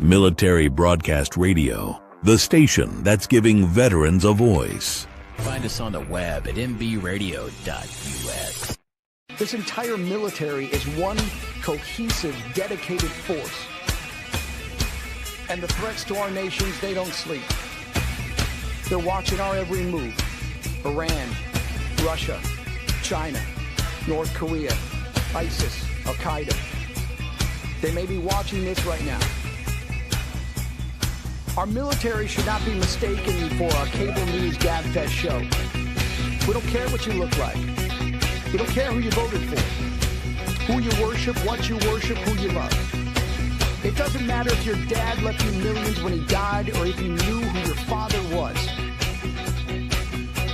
Military Broadcast Radio, the station that's giving veterans a voice. Find us on the web at mbradio.us. This entire military is one cohesive, dedicated force. And the threats to our nations, they don't sleep. They're watching our every move. Iran, Russia, China, North Korea, ISIS, Al-Qaeda. They may be watching this right now. Our military should not be mistaken for a cable news gabfest show. We don't care what you look like. We don't care who you voted for, who you worship, what you worship, who you love. It doesn't matter if your dad left you millions when he died or if you knew who your father was.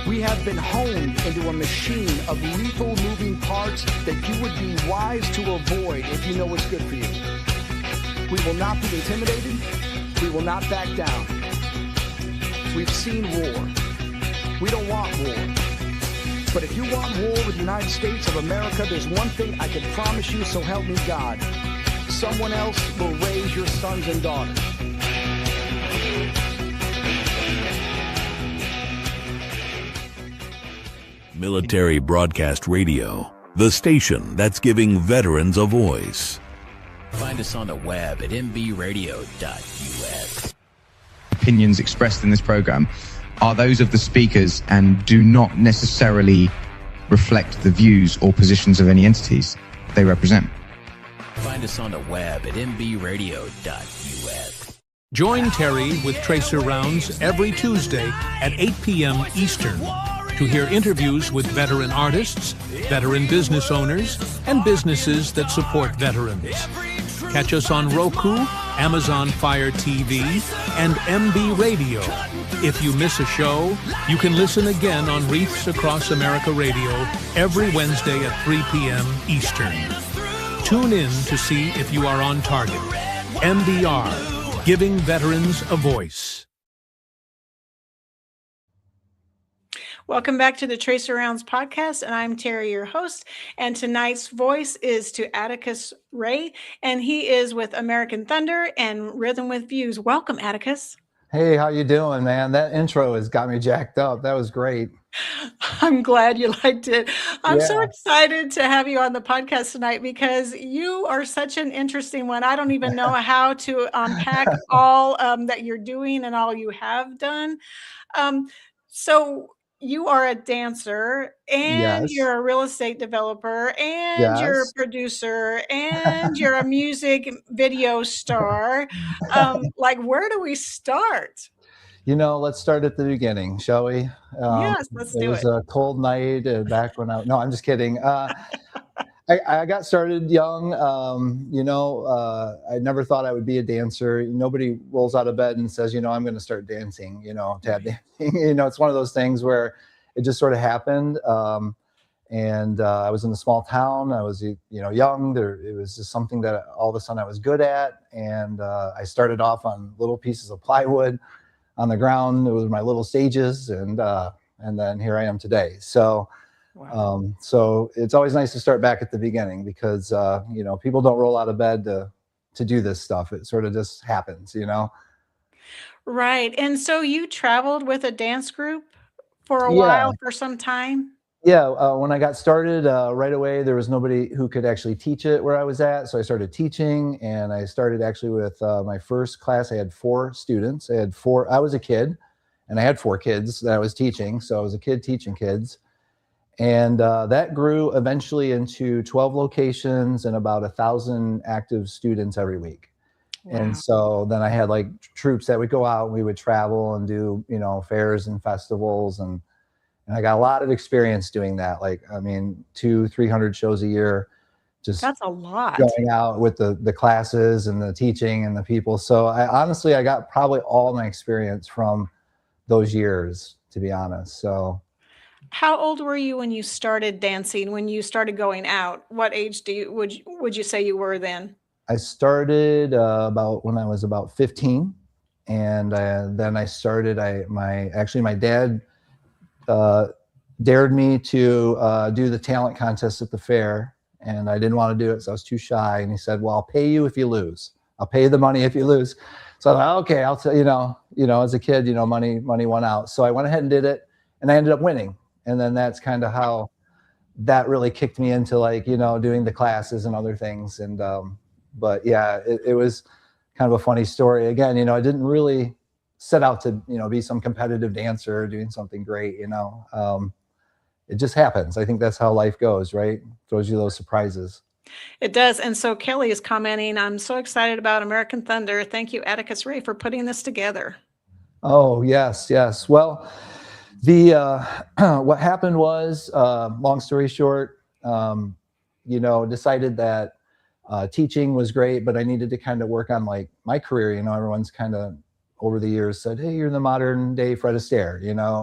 We have been honed into a machine of lethal moving parts that you would be wise to avoid if you know what's good for you. We will not be intimidated. We will not back down. We've seen war. We don't want war. But if you want war with the United States of America, there's one thing I can promise you, so help me God. Someone else will raise your sons and daughters. Military Broadcast Radio, the station that's giving veterans a voice. Find us on the web at mbradio.us. Opinions expressed in this program are those of the speakers and do not necessarily reflect the views or positions of any entities they represent. Find us on the web at mbradio.us. Join Terry with Tracer Rounds every Tuesday at 8 p.m. Eastern to hear interviews with veteran artists, veteran business owners, and businesses that support veterans. Catch us on Roku, Amazon Fire TV, and MB Radio. If you miss a show, you can listen again on Reefs Across America Radio every Wednesday at 3 p.m. Eastern. Tune in to see if you are on target. MBR, giving veterans a voice. Welcome back to the Tracer Rounds podcast, and I'm Terry, your host. And tonight's voice is to Atticus Ray, and he is with American Thunder and Rhythm with Views. Welcome, Atticus. Hey, how you doing, man? That intro has got me jacked up. That was great. I'm glad you liked it. I'm so excited to have you on the podcast tonight because you are such an interesting one. I don't even know how to unpack all that you're doing and all you have done. So you are a dancer and you're a real estate developer and you're a producer and you're a music video star. Like, where do we start? Let's start at the beginning, shall we? Yes, let's do it. It was a cold night back when no, I'm just kidding. I got started young. I never thought I would be a dancer. Nobody rolls out of bed and says, I'm going to start dancing, tap dancing. It's one of those things where it just sort of happened. And I was in a small town. I was, young. It was just something that all of a sudden I was good at. And I started off on little pieces of plywood on the ground. It was my little stages. And then here I am today. So, wow. So it's always nice to start back at the beginning because, people don't roll out of bed to do this stuff. It sort of just happens, Right. And so you traveled with a dance group for a while, for some time? Yeah. When I got started, right away, there was nobody who could actually teach it where I was at. So I started teaching, and I started actually with my first class. I had 4 students. I was a kid, and I had 4 kids that I was teaching. So I was a kid teaching kids. And that grew eventually into 12 locations and about 1,000 active students every week. Wow. And so then I had like troops that would go out and we would travel and do, fairs and festivals. And I got a lot of experience doing that. 200-300 shows a year. That's a lot. Going out with the classes and the teaching and the people. So I got probably all my experience from those years, to be honest. So. How old were you when you started dancing, when you started going out? What age would you say you were then? I started about when I was about 15. And then I started, my dad dared me to do the talent contest at the fair. And I didn't want to do it, so I was too shy. And he said, well, I'll pay you if you lose. I'll pay you the money if you lose. So I thought, okay, I'll tell as a kid, money won out. So I went ahead and did it, and I ended up winning. And then that's kind of how that really kicked me into doing the classes and other things. And but yeah, it was kind of a funny story. Again, I didn't really set out to be some competitive dancer or doing something great. It just happens. I think that's how life goes, right? Throws you those surprises. It does. And so Kelly is commenting, I'm so excited about American Thunder. Thank you, Atticus Ray, for putting this together. Oh, yes. Well, the what happened was, long story short, decided that teaching was great, but I needed to kind of work on my career. Everyone's kind of over the years said, hey, you're the modern day Fred Astaire,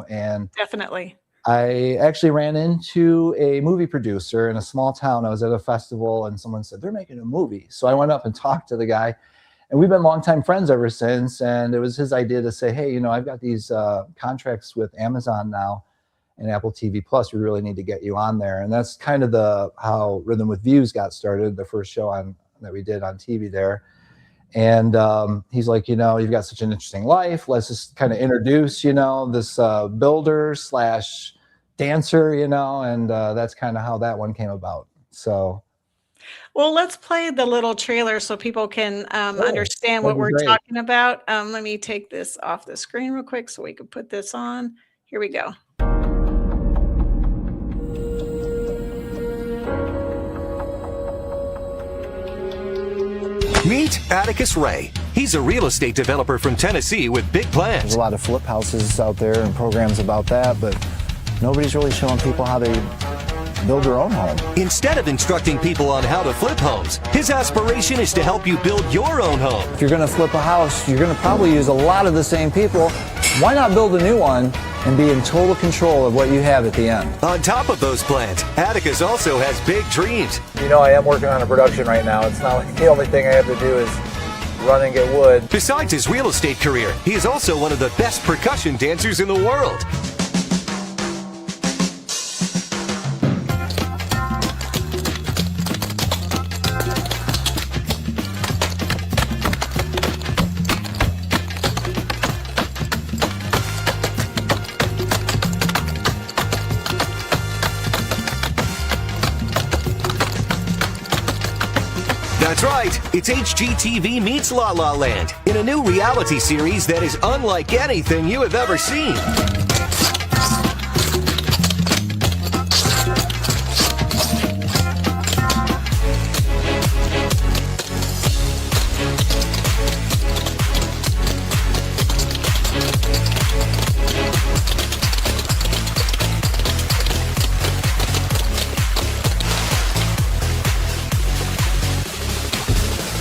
and definitely. I actually ran into a movie producer in a small town. I was at a festival and someone said, they're making a movie. So I went up and talked to the guy, and we've been longtime friends ever since. And it was his idea to say, hey, I've got these contracts with Amazon now and Apple TV Plus. We really need to get you on there. And that's kind of how Rhythm with Views got started, the first show that we did on TV there. And he's like, you've got such an interesting life. Let's just kind of introduce, this builder / dancer, and that's kind of how that one came about. So. Well, let's play the little trailer so people can understand what we're talking about. Let me take this off the screen real quick so we can put this on. Here we go. Meet Atticus Ray. He's a real estate developer from Tennessee with big plans. There's a lot of flip houses out there and programs about that, but nobody's really showing people how to build their own home. Instead of instructing people on how to flip homes, his aspiration is to help you build your own home. If you're going to flip a house, you're going to probably use a lot of the same people. Why not build a new one and be in total control of what you have at the end? On top of those plans, Atticus also has big dreams. I am working on a production right now. It's not like the only thing I have to do is run and get wood. Besides his real estate career, he is also one of the best percussion dancers in the world. That's right, it's HGTV meets La La Land in a new reality series that is unlike anything you have ever seen.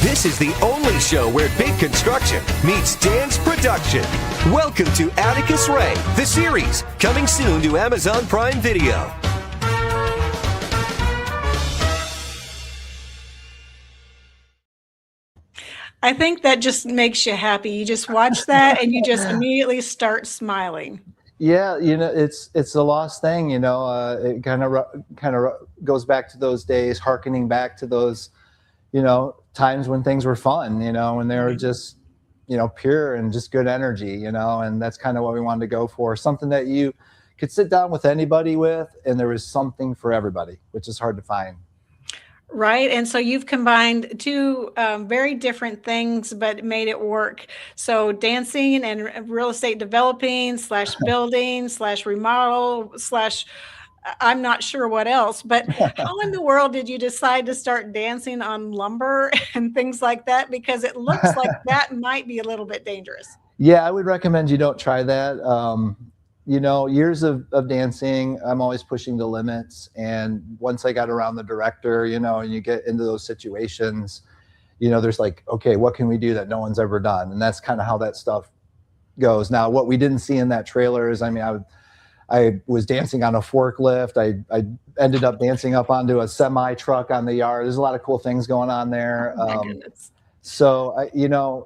This is the only show where big construction meets dance production. Welcome to Atticus Ray, the series, coming soon to Amazon Prime Video. I think that just makes you happy. You just watch that and you just immediately start smiling. Yeah, it's a lost thing. It kind of goes back to those days, hearkening back to those, times when things were fun, when they were just, pure and just good energy, and that's kind of what we wanted to go for. Something that you could sit down with anybody with, and there was something for everybody, which is hard to find. Right. And so you've combined two very different things, but made it work. So dancing and real estate developing / building / remodel / I'm not sure what else, but how in the world did you decide to start dancing on lumber and things like that? Because it looks like that might be a little bit dangerous. Yeah, I would recommend you don't try that. Years of dancing, I'm always pushing the limits. And once I got around the director, and you get into those situations, there's like, okay, what can we do that no one's ever done? And that's kind of how that stuff goes. Now, what we didn't see in that trailer is, I was dancing on a forklift. I ended up dancing up onto a semi truck on the yard. There's a lot of cool things going on there. Oh my goodness. So,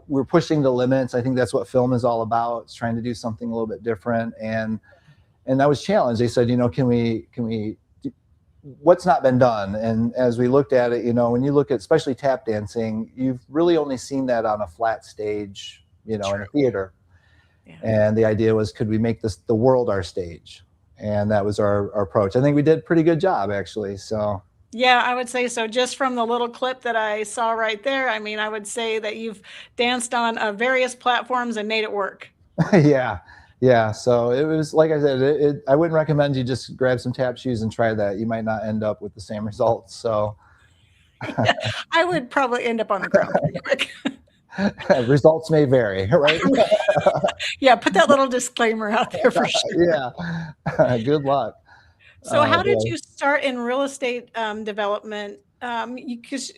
we're pushing the limits. I think that's what film is all about. It's trying to do something a little bit different. And I was challenged. They said, can we what's not been done. And as we looked at it, when you look at especially tap dancing, you've really only seen that on a flat stage, in a theater. Yeah. And the idea was, could we make the world our stage? And that was our approach. I think we did a pretty good job, actually. So. Yeah, I would say so. Just from the little clip that I saw right there, I mean, I would say that you've danced on various platforms and made it work. Yeah. So it was, like I said, I wouldn't recommend you just grab some tap shoes and try that. You might not end up with the same results. So yeah, I would probably end up on the ground pretty quick. Results may vary, right? Yeah, put that little disclaimer out there for sure. Yeah. Good luck. So how did you start in real estate development? Because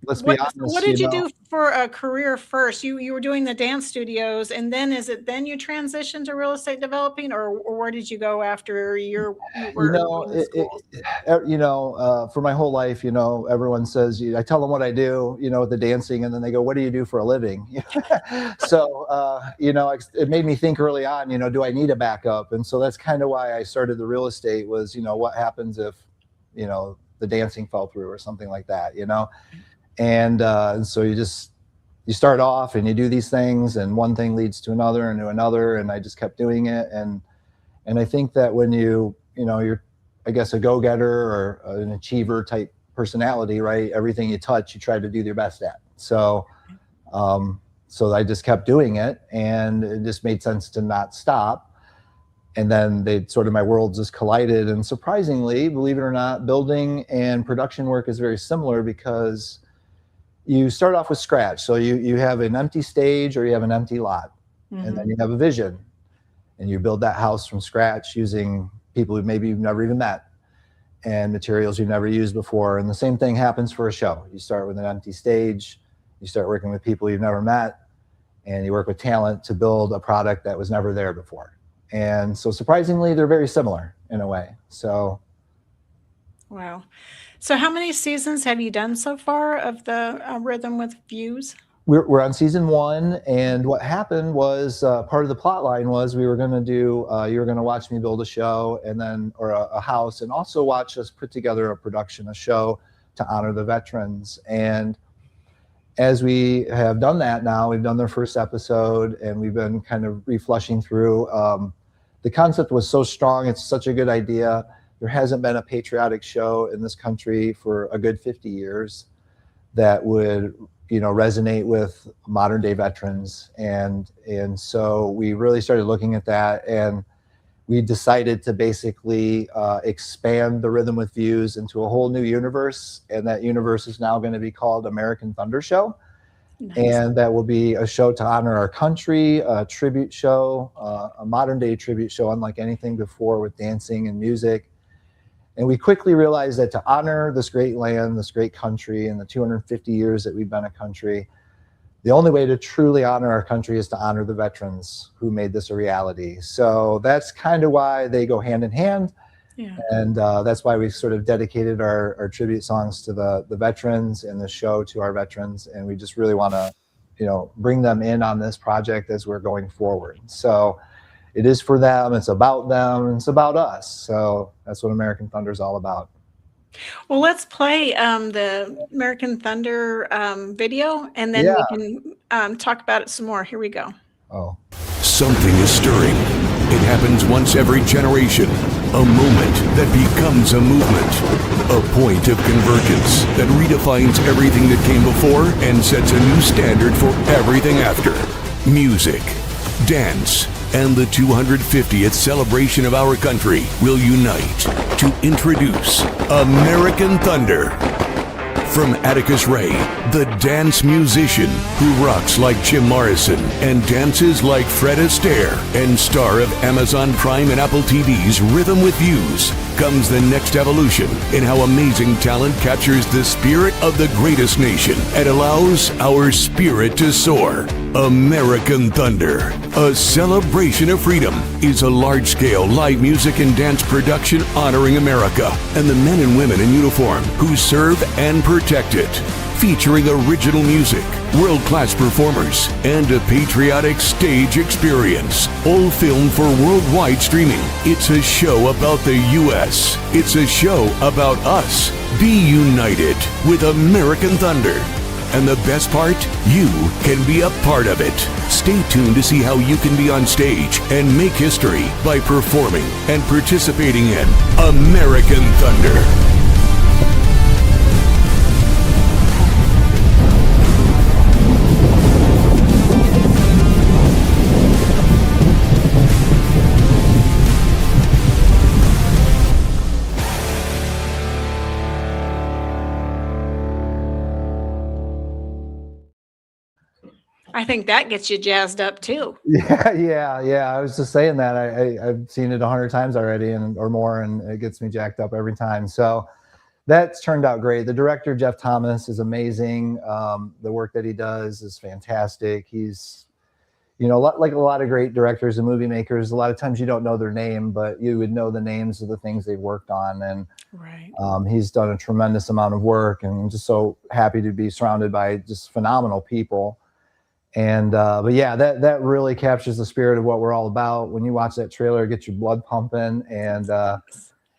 let's be honest, what did you do for a career first? You were doing the dance studios, and then then you transitioned to real estate developing, or where did you go after you were for my whole life, everyone says, I tell them what I do, with the dancing, and then they go, what do you do for a living? So, it made me think early on, do I need a backup? And so that's kind of why I started the real estate was, what happens if, the dancing fell through or something like that, And so you start off and you do these things, and one thing leads to another and to another, and I just kept doing it. And I think that when you're, I guess, a go-getter or an achiever type personality, right? Everything you touch, you try to do your best at. So, so I just kept doing it, and it just made sense to not stop. And then my worlds just collided. And surprisingly, believe it or not, building and production work is very similar because you start off with scratch. So you have an empty stage or you have an empty lot, and then you have a vision, and you build that house from scratch using people who maybe you've never even met and materials you've never used before. And the same thing happens for a show. You start with an empty stage, you start working with people you've never met, and you work with talent to build a product that was never there before. And so surprisingly, they're very similar in a way. So. Wow. So how many seasons have you done so far of the Rhythm with Views? We're on season 1. And what happened was part of the plot line was we were going to do, you were going to watch me build a show or a house, and also watch us put together a show to honor the veterans. And as we have done that now, we've done their first episode, and we've been kind of reflushing through. The concept was so strong. It's such a good idea. There hasn't been a patriotic show in this country for a good 50 years that would, resonate with modern day veterans. And so we really started looking at that, and we decided to basically expand the Rhythm with Views into a whole new universe. And that universe is now going to be called American Thunder Show. Nice. And that will be a show to honor our country, a tribute show, a modern day tribute show, unlike anything before, with dancing and music. And we quickly realized that to honor this great land, this great country, and the 250 years that we've been a country, the only way to truly honor our country is to honor the veterans who made this a reality. So that's kind of why they go hand in hand. Yeah. And that's why we sort of dedicated our tribute songs to the veterans, and the show to our veterans. And we just really want to, bring them in on this project as we're going forward. So it is for them, it's about them, and it's about us. So that's what American Thunder is all about. Well, let's play the American Thunder video, and then we can talk about it some more. Here we go. Oh. Something is stirring. It happens once every generation. A moment that becomes a movement. A point of convergence that redefines everything that came before and sets a new standard for everything after. Music, dance, and the 250th celebration of our country will unite to introduce American Thunder. From Atticus Ray, the dance musician who rocks like Jim Morrison and dances like Fred Astaire, and star of Amazon Prime and Apple TV's Rhythm with Views, comes the next evolution in how amazing talent captures the spirit of the greatest nation and allows our spirit to soar. American Thunder, a celebration of freedom, is a large-scale live music and dance production honoring America and the men and women in uniform who serve and protect it. featuring original music, world-class performers, and a patriotic stage experience. All filmed for worldwide streaming. It's a show about the U.S. It's a show about us. Be united with American Thunder. And the best part? You can be a part of it. Stay tuned to see how you can be on stage and make history by performing and participating in American Thunder. I think that gets you jazzed up too. Yeah. I was just saying that I've seen it 100 times already or more, and it gets me jacked up every time. So that's turned out great. The director, Jeff Thomas, is amazing. The work that he does is fantastic. He's, like a lot of great directors and movie makers, a lot of times you don't know their name, but you would know the names of the things they've worked on. And right. He's done a tremendous amount of work, and I'm just so happy to be surrounded by just phenomenal people. And but yeah, that really captures the spirit of what we're all about. When you watch that trailer, it gets your blood pumping. And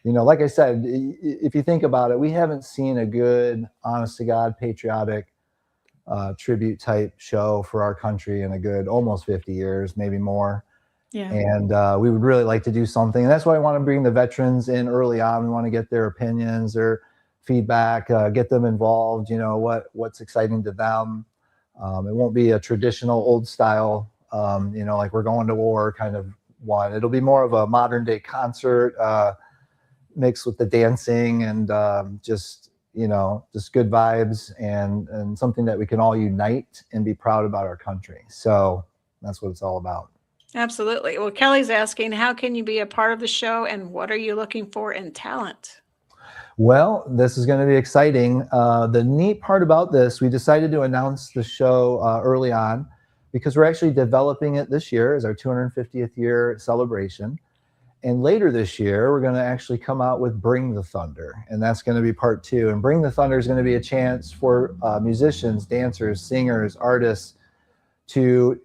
like I said, if you think about it, we haven't seen a good, honest to God, patriotic tribute type show for our country in a good almost 50 years, maybe more. Yeah. And we would really like to do something. And that's why I want to bring the veterans in early on. We want to get their opinions, their feedback, get them involved. What's exciting to them. It won't be a traditional old style, like we're going to war kind of one. It'll be more of a modern day concert mixed with the dancing and just good vibes and something that we can all unite and be proud about our country. So that's what it's all about. Absolutely. Well, Kelly's asking, how can you be a part of the show and what are you looking for in talent? Well, this is going to be exciting. The neat part about this, we decided to announce the show early on because we're actually developing it this year as our 250th year celebration. And later this year, we're going to actually come out with Bring the Thunder. And that's going to be part 2. And Bring the Thunder is going to be a chance for musicians, dancers, singers, artists to,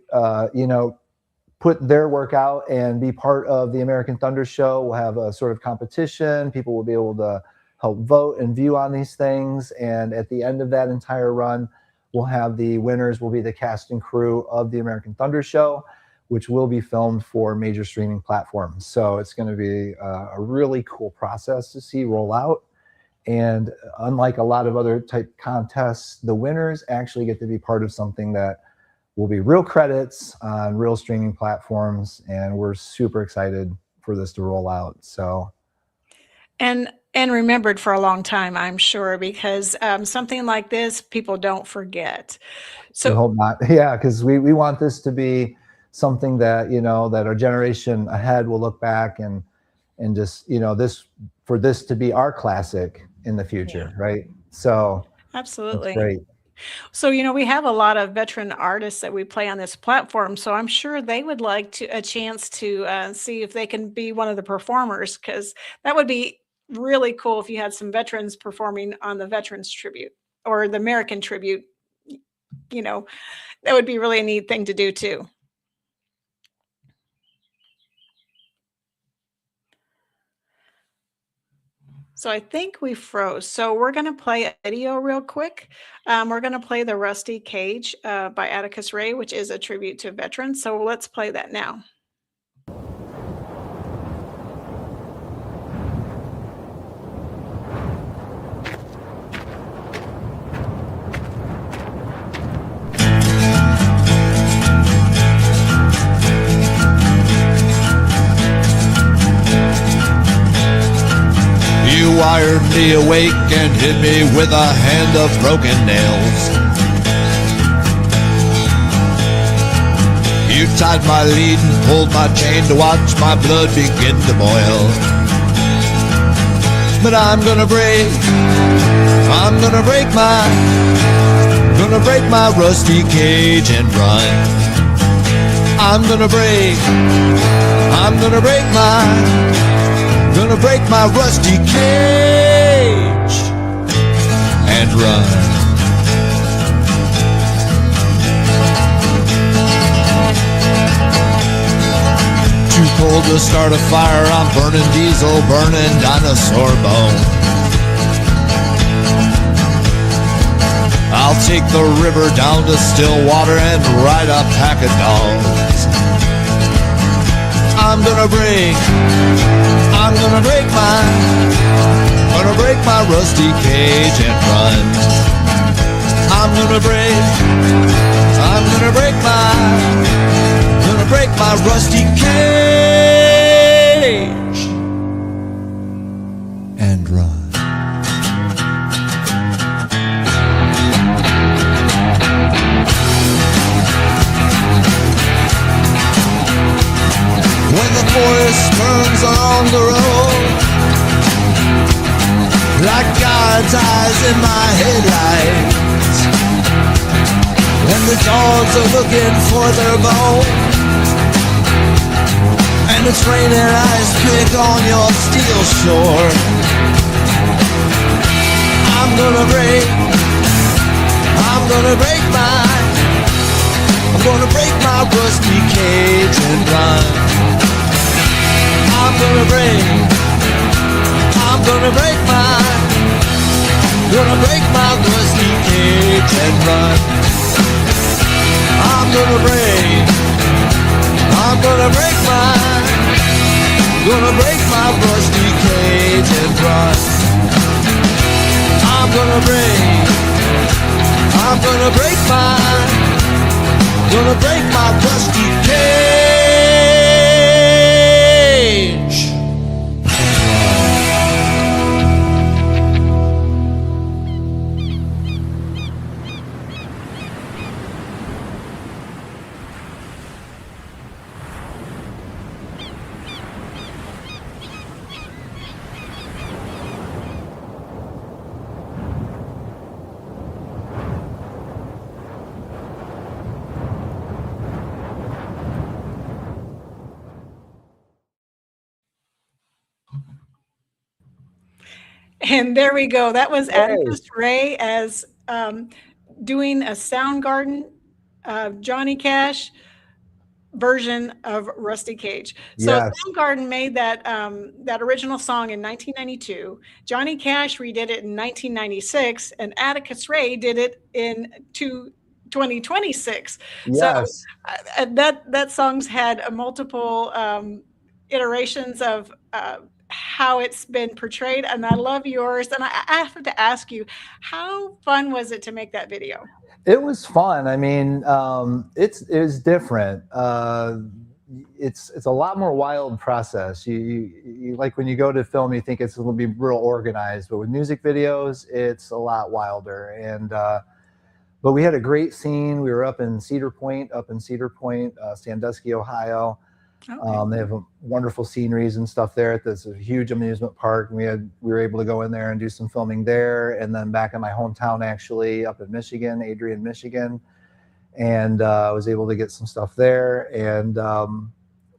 put their work out and be part of the American Thunder show. We'll have a sort of competition. People will be able to help vote and view on these things. And at the end of that entire run, we'll have the winners will be the cast and crew of the American Thunder show, which will be filmed for major streaming platforms. So it's going to be a really cool process to see roll out. And unlike a lot of other type contests, the winners actually get to be part of something that will be real credits on real streaming platforms. And we're super excited for this to roll out. So. And remembered for a long time, I'm sure, because something like this, people don't forget. So I hope not. Yeah, because we want this to be something that, that our generation ahead will look back and just, this to be our classic in the future, right? So absolutely. That's great. So, we have a lot of veteran artists that we play on this platform. So I'm sure they would like a chance to see if they can be one of the performers, because that would be really cool if you had some veterans performing on the Veterans Tribute or the American Tribute. That would be really a neat thing to do too. So I think we froze. So we're going to play a video real quick. We're going to play The Rusty Cage by Atticus Ray, which is a tribute to veterans. So let's play that now. You wired me awake and hit me with a hand of broken nails. You tied my lead and pulled my chain to watch my blood begin to boil. But I'm gonna break my rusty cage and run. I'm gonna break my rusty cage and run. cold to start a fire. I'm burning diesel, burning dinosaur bone. I'll take the river down to Stillwater and ride a pack of dogs. I'm gonna break my rusty cage and run. I'm gonna break my rusty cage and run. When the forest burns along the road, like God's eyes in my headlights, when the dogs are looking for their bone, and it's raining ice pick on your steel shore, I'm gonna break my rusty cage and run. I'm gonna break my rusty cage and run. I'm gonna break my rusty cage and run. I'm gonna break my rusty cage. And there we go. That was Atticus Ray as doing a Soundgarden Johnny Cash version of Rusty Cage. So Yes. Soundgarden made that original song in 1992. Johnny Cash redid it in 1996, and Atticus Ray did it in 2026. Yes. So that song's had multiple iterations of how it's been portrayed, and I love yours. And I have to ask you, how fun was it to make that video? It was fun. I mean, it was different. It's a lot more wild process. You like when you go to film, you think it's going to be real organized, but with music videos, it's a lot wilder. And but we had a great scene. We were up in Cedar Point, Sandusky, Ohio. Okay. They have wonderful sceneries and stuff there. There's a huge amusement park. We were able to go in there and do some filming there, and then back in my hometown, actually up in Michigan, Adrian, Michigan, and I was able to get some stuff there. And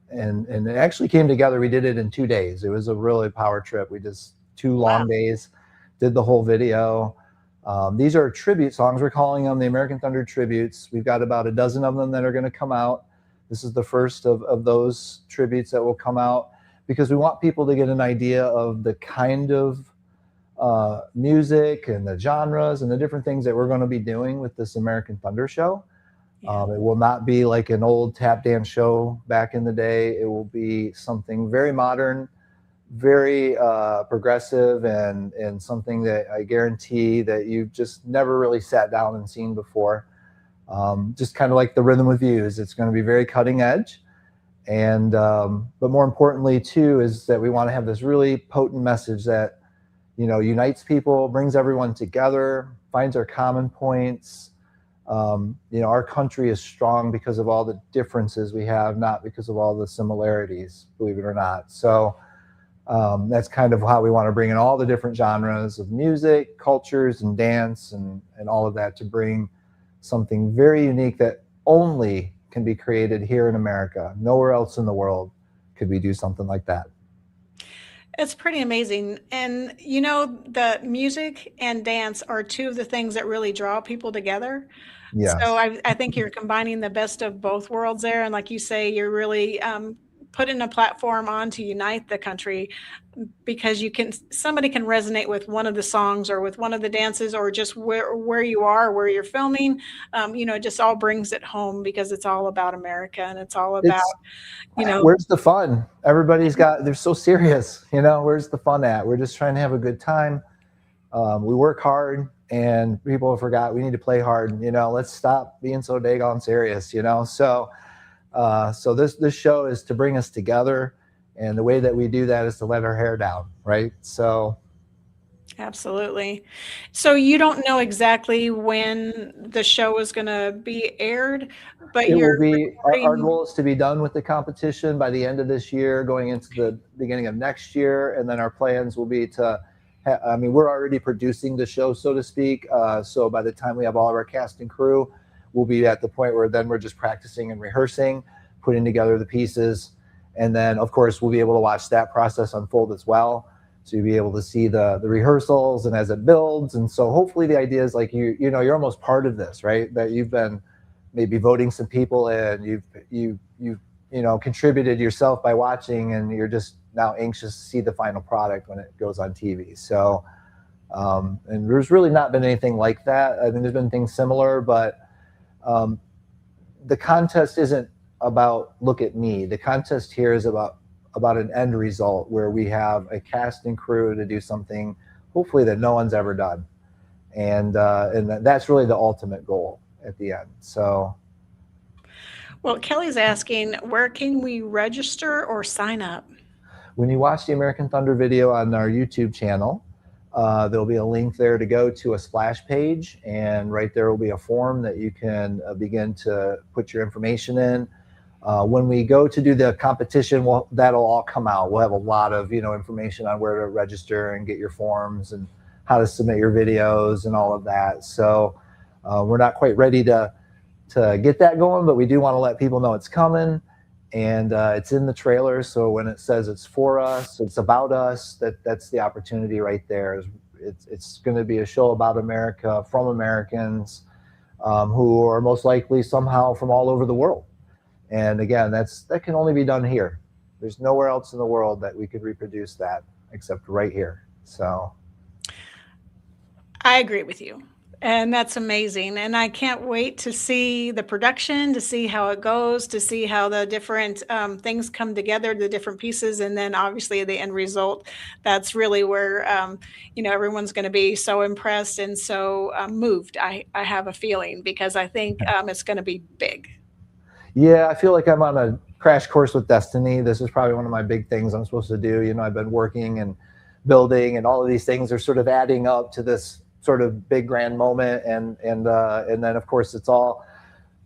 it actually came together. We did it in 2 days. It was a really power trip. We just 2 long days, did the whole video. These are tribute songs. We're calling them the American Thunder tributes. We've got about a dozen of them that are going to come out. This is the first of those tributes that will come out, because we want people to get an idea of the kind of music and the genres and the different things that we're going to be doing with this American Thunder show. Yeah. It will not be like an old tap dance show back in the day. It will be something very modern, very progressive, and something that I guarantee that you've just never really sat down and seen before. Just kind of like the Rhythm with Views. It's going to be very cutting edge. And but more importantly too is that we want to have this really potent message that, you know, unites people, brings everyone together, finds our common points. You know, our country is strong because of all the differences we have, not because of all the similarities, believe it or not. So that's kind of how we want to bring in all the different genres of music, cultures, and dance, and all of that to bring something very unique that only can be created here in America. Nowhere else in the world could we do something like that. It's pretty amazing. And, you know, the music and dance are two of the things that really draw people together. Yes. So I think you're combining the best of both worlds there. And like you say, you're really putting a platform on to unite the country, because somebody can resonate with one of the songs or with one of the dances, or just where you are, where you're filming. It just all brings it home, because it's all about America, and it's all about, where's the fun? They're so serious, where's the fun at? We're just trying to have a good time. We work hard, and people have forgot we need to play hard. Let's stop being so daggone serious. So this show is to bring us together, and the way that we do that is to let our hair down, right? So. Absolutely. So you don't know exactly when the show is going to be aired, but It will be. Our recording. goal is to be done with the competition by the end of this year, going into the beginning of next year, and then our plans will be to. We're already producing the show, so to speak. So by the time we have all of our cast and crew, we'll be at the point where then we're just practicing and rehearsing, putting together the pieces, and then of course we'll be able to watch that process unfold as well. So you'll be able to see the rehearsals and as it builds. And so hopefully the idea is like you're almost part of this, right? That you've been maybe voting some people in, you've contributed yourself by watching, and you're just now anxious to see the final product when it goes on TV. So and there's really not been anything like that. I mean, there's been things similar, but the contest isn't about look at me. The contest here is about an end result where we have a cast and crew to do something hopefully that no one's ever done, and that's really the ultimate goal at the end. So Well, Kelly's asking, where can we register or sign up? when you watch the American Thunder video on our YouTube channel, there'll be a link there to go to a splash page, and right there will be a form that you can begin to put your information in. When we go to do the competition, that'll all come out. We'll have a lot of information on where to register and get your forms and how to submit your videos and all of that. So we're not quite ready to get that going, but we do want to let people know it's coming, and it's in the trailer. So when it says it's for us, it's about us, that's the opportunity right there. It's going to be a show about America, from Americans who are most likely somehow from all over the world. And again, that can only be done here. There's nowhere else in the world that we could reproduce that except right here. So I agree with you. And that's amazing. And I can't wait to see the production, to see how it goes, to see how the different things come together, the different pieces, and then obviously the end result. That's really where, everyone's going to be so impressed and so moved. I have a feeling, because I think it's going to be big. Yeah, I feel like I'm on a crash course with destiny. This is probably one of my big things I'm supposed to do. I've been working and building, and all of these things are sort of adding up to this sort of big grand moment. And then of course it's all,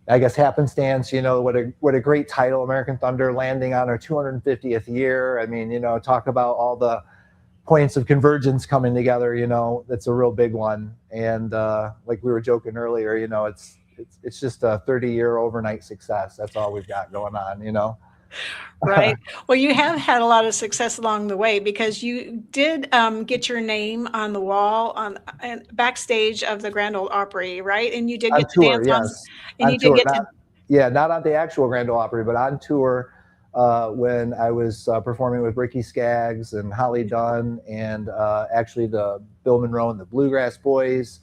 I guess, happenstance. What a great title, American Thunder, landing on our 250th year. I mean, talk about all the points of convergence coming together. That's a real big one. And like we were joking earlier, it's just a 30-year overnight success. That's all we've got going on, Right. Well, you have had a lot of success along the way, because you did get your name on the wall and backstage of the Grand Ole Opry, right? And you did get to dance on, and you did get to. Not on the actual Grand Ole Opry, but on tour when I was performing with Ricky Skaggs and Holly Dunn, and actually the Bill Monroe and the Bluegrass Boys.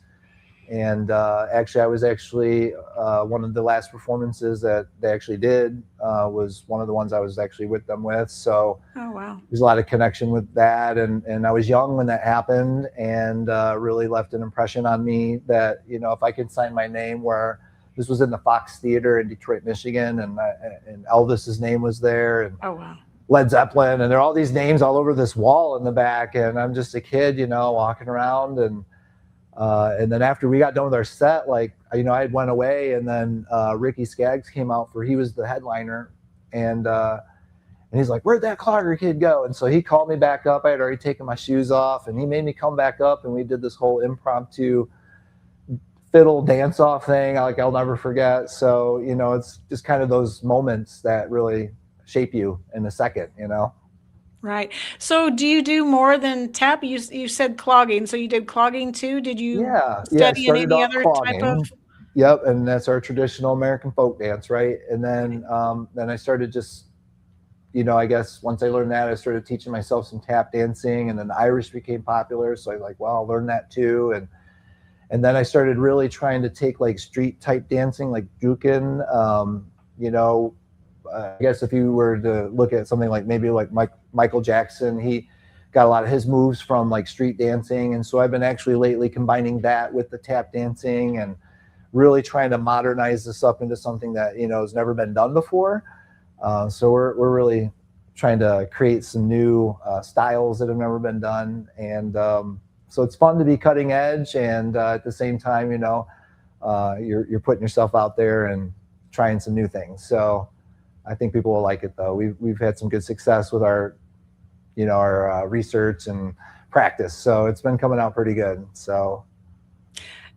And actually, I was one of the last performances that they actually did was one of the ones I was actually with them with. So oh, wow. There's a lot of connection with that. And I was young when that happened, and really left an impression on me that, if I could sign my name where this was in the Fox Theater in Detroit, Michigan, and Elvis's name was there. And oh, wow. Led Zeppelin, and there are all these names all over this wall in the back. And I'm just a kid, walking around, and then after we got done with our set, I had went away, and then Ricky Skaggs came out he was the headliner, and he's like, "Where'd that Clogger kid go?" And so he called me back up. I had already taken my shoes off, and he made me come back up, and we did this whole impromptu fiddle dance-off thing. I'll never forget. So, it's just kind of those moments that really shape you in a second, Right. So do you do more than tap? You said clogging. So you did clogging too? Did you study in any other type of? Yep. And that's our traditional American folk dance. Right. And then I started just, I guess once I learned that, I started teaching myself some tap dancing, and then Irish became popular. So I like, well, I'll learn that too. And then I started really trying to take like street type dancing, like jukin. I guess if you were to look at something like maybe like Michael Jackson, he got a lot of his moves from like street dancing. And so I've been actually lately combining that with the tap dancing and really trying to modernize this up into something that, has never been done before. So we're really trying to create some new styles that have never been done. And so it's fun to be cutting edge. And at the same time, you're putting yourself out there and trying some new things. So I think people will like it, though. We've had some good success with our research and practice. So it's been coming out pretty good. So.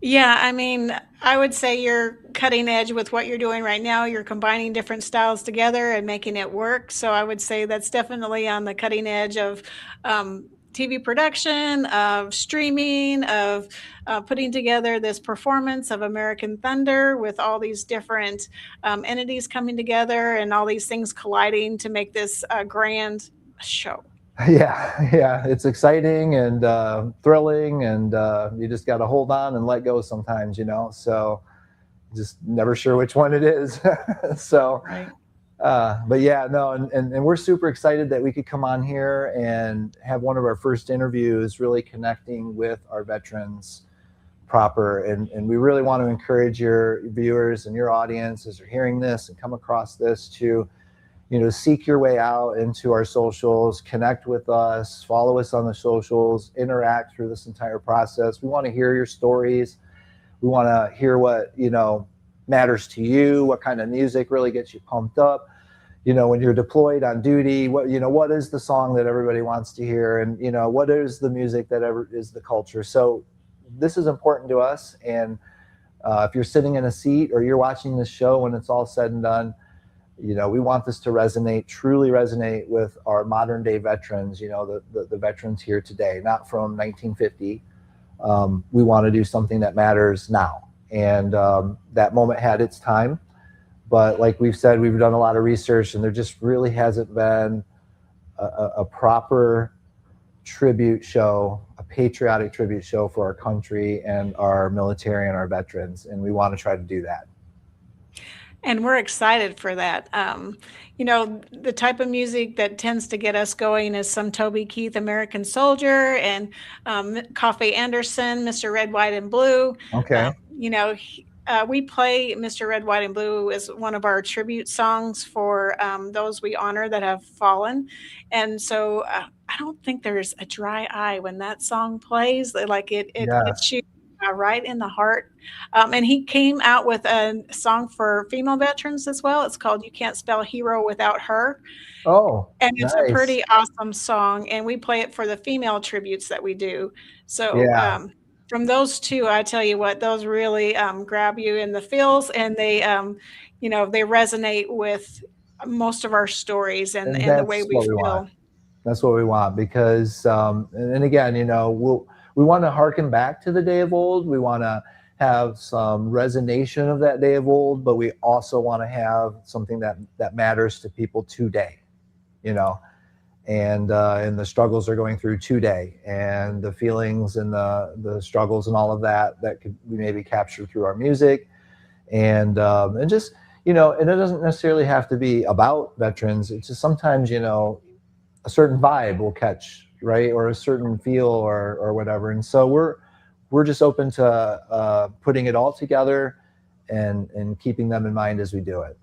Yeah, I mean, I would say you're cutting edge with what you're doing right now. You're combining different styles together and making it work. So I would say that's definitely on the cutting edge of TV production, of streaming, of putting together this performance of American Thunder with all these different entities coming together and all these things colliding to make this grand show. Yeah, it's exciting and thrilling, and you just got to hold on and let go sometimes, so just never sure which one it is. So, right. But yeah, no, and we're super excited that we could come on here and have one of our first interviews really connecting with our veterans proper. And we really want to encourage your viewers and your audience as you're hearing this and come across this to seek your way out into our socials, connect with us, follow us on the socials, interact through this entire process. We want to hear your stories. We want to hear what, matters to you, what kind of music really gets you pumped up. When you're deployed on duty, what is the song that everybody wants to hear? And, what is the music that ever is the culture? So this is important to us. And if you're sitting in a seat or you're watching this show when it's all said and done, we want this to truly resonate with our modern day veterans, the veterans here today, not from 1950. We want to do something that matters now. And that moment had its time. But like we've said, we've done a lot of research, and there just really hasn't been a proper tribute show, a patriotic tribute show for our country and our military and our veterans. And we want to try to do that. And we're excited for that. The type of music that tends to get us going is some Toby Keith, American Soldier, and Coffee Anderson, Mr. Red, White, and Blue. Okay. We play Mr. Red, White, and Blue as one of our tribute songs for those we honor that have fallen. And so I don't think there's a dry eye when that song plays. Like it hits you right in the heart. And he came out with a song for female veterans as well. It's called You Can't Spell Hero Without Her. Oh, and it's nice. A pretty awesome song. And we play it for the female tributes that we do. So from those two, I tell you what, those really grab you in the feels, and they, they resonate with most of our stories and the way we feel. That's what we want, because, and again, we want to harken back to the day of old. We want to have some resonation of that day of old, but we also want to have something that matters to people today, and the struggles they're going through today, and the feelings and the struggles and all of that could we maybe capture through our music, and just, and it doesn't necessarily have to be about veterans. It's just sometimes, a certain vibe will catch, right, or a certain feel or whatever. And so we're just open to putting it all together and keeping them in mind as we do it.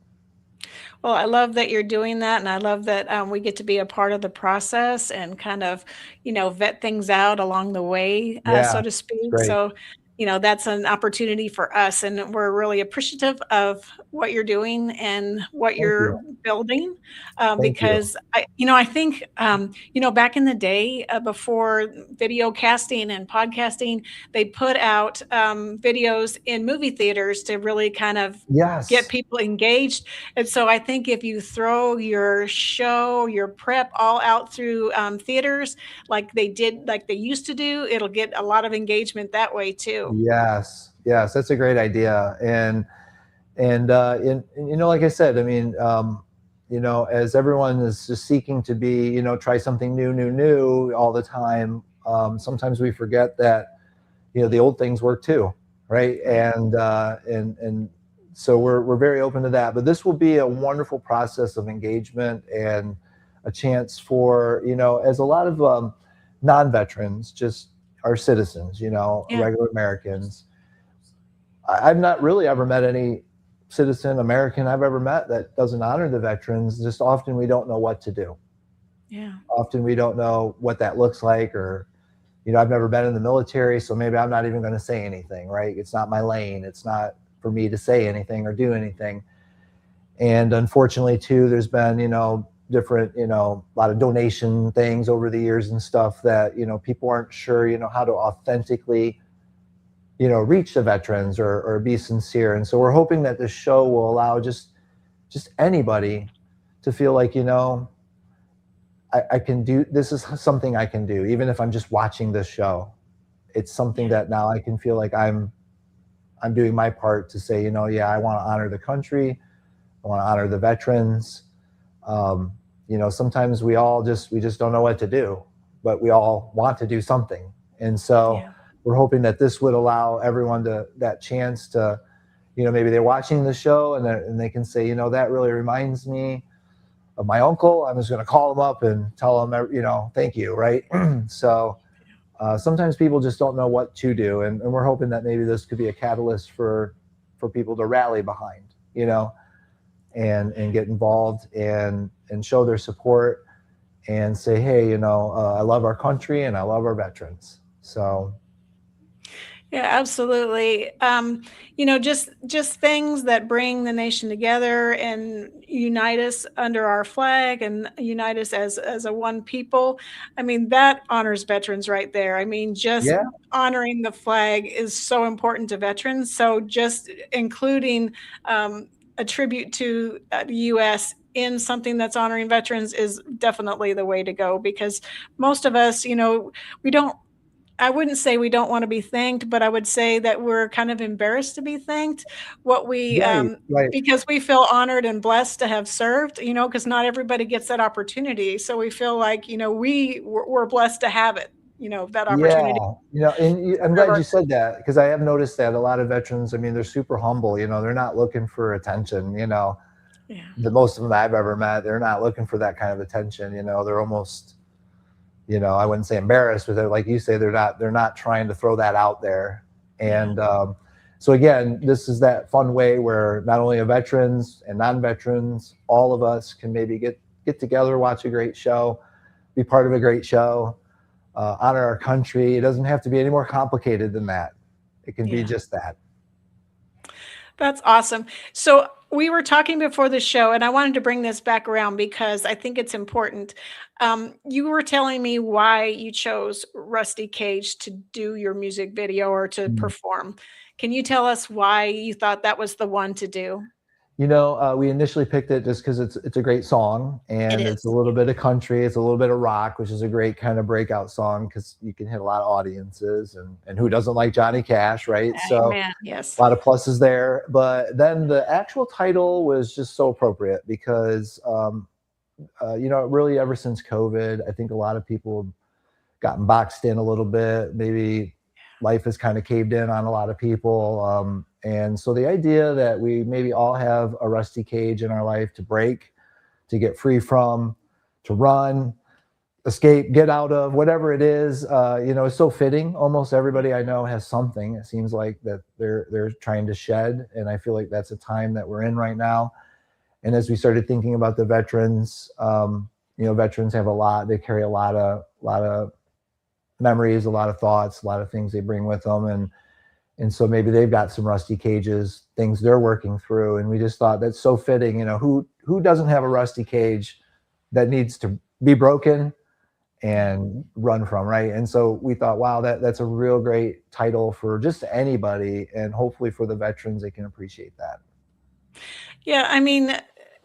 Well, I love that you're doing that, and I love that we get to be a part of the process and kind of, vet things out along the way, so to speak. Great. So, that's an opportunity for us, and we're really appreciative of what you're doing and what you're building, because I think, back in the day, before video casting and podcasting, they put out videos in movie theaters to really kind of get people engaged. And so I think if you throw your show, your prep all out through theaters, like they used to do, it'll get a lot of engagement that way too. Yes, that's a great idea. And like I said, I mean, as everyone is just seeking to be, try something new all the time, sometimes we forget that, the old things work too, right? And so we're very open to that. But this will be a wonderful process of engagement and a chance for, as a lot of non-veterans, just our citizens, regular Americans. I've not really ever met any citizen American I've ever met that doesn't honor the veterans. Just often we don't know what to do. Yeah. Often we don't know what that looks like, or, I've never been in the military, so maybe I'm not even going to say anything, right? It's not my lane. It's not for me to say anything or do anything. And unfortunately too, there's been, different, a lot of donation things over the years and stuff that, people aren't sure, how to authentically, reach the veterans or be sincere. And so we're hoping that this show will allow just anybody to feel like, I can do, this is something I can do, even if I'm just watching this show. It's something that now I can feel like I'm doing my part to say, yeah, I want to honor the country. I want to honor the veterans. Sometimes we just don't know what to do, but we all want to do something. And so we're hoping that this would allow everyone that chance to, maybe they're watching the show and they can say, that really reminds me of my uncle. I'm just going to call him up and tell him, thank you. Right. So sometimes people just don't know what to do. And we're hoping that maybe this could be a catalyst for people to rally behind, and get involved and show their support and say, hey, I love our country and I love our veterans. So. Yeah, absolutely. Just things that bring the nation together and unite us under our flag and unite us as a one people. I mean, that honors veterans right there. I mean, just honoring the flag is so important to veterans. So just including a tribute to the U.S. in something that's honoring veterans is definitely the way to go, because most of us, I wouldn't say we don't want to be thanked, but I would say that we're kind of embarrassed to be thanked. Right. Because we feel honored and blessed to have served, because not everybody gets that opportunity. So we feel like, we're blessed to have it, that opportunity. And I'm glad you said that, because I have noticed that a lot of veterans, I mean, they're super humble, they're not looking for attention, the most of them I've ever met, they're not looking for that kind of attention, they're almost, I wouldn't say embarrassed, but they're, like you say, they're not trying to throw that out there. And so again, this is that fun way where not only veterans and non-veterans, all of us can maybe get together, watch a great show, be part of a great show, honor our country. It doesn't have to be any more complicated than that. It can be just that. That's awesome. So we were talking before the show, and I wanted to bring this back around because I think it's important. You were telling me why you chose Rusty Cage to do your music video or to perform. Can you tell us why you thought that was the one to do? We initially picked it just because it's a great song, and it's a little bit of country, it's a little bit of rock, which is a great kind of breakout song because you can hit a lot of audiences, and who doesn't like Johnny Cash, right? Amen. Yes. A lot of pluses there. But then the actual title was just so appropriate because, really ever since COVID, I think a lot of people have gotten boxed in a little bit. Maybe life has kind of caved in on a lot of people. And so the idea that we maybe all have a rusty cage in our life to break, to get free from, to run, escape, get out of, whatever it is, is so fitting. Almost everybody I know has something. It seems like that they're trying to shed. And I feel like that's a time that we're in right now. And as we started thinking about the veterans, veterans have a lot, they carry a lot of memories, a lot of thoughts, a lot of things they bring with them. And so maybe they've got some rusty cages, things they're working through. And we just thought that's so fitting. Who doesn't have a rusty cage that needs to be broken and run from, right? And so we thought, wow, that's a real great title for just anybody. And hopefully for the veterans, they can appreciate that. Yeah, I mean,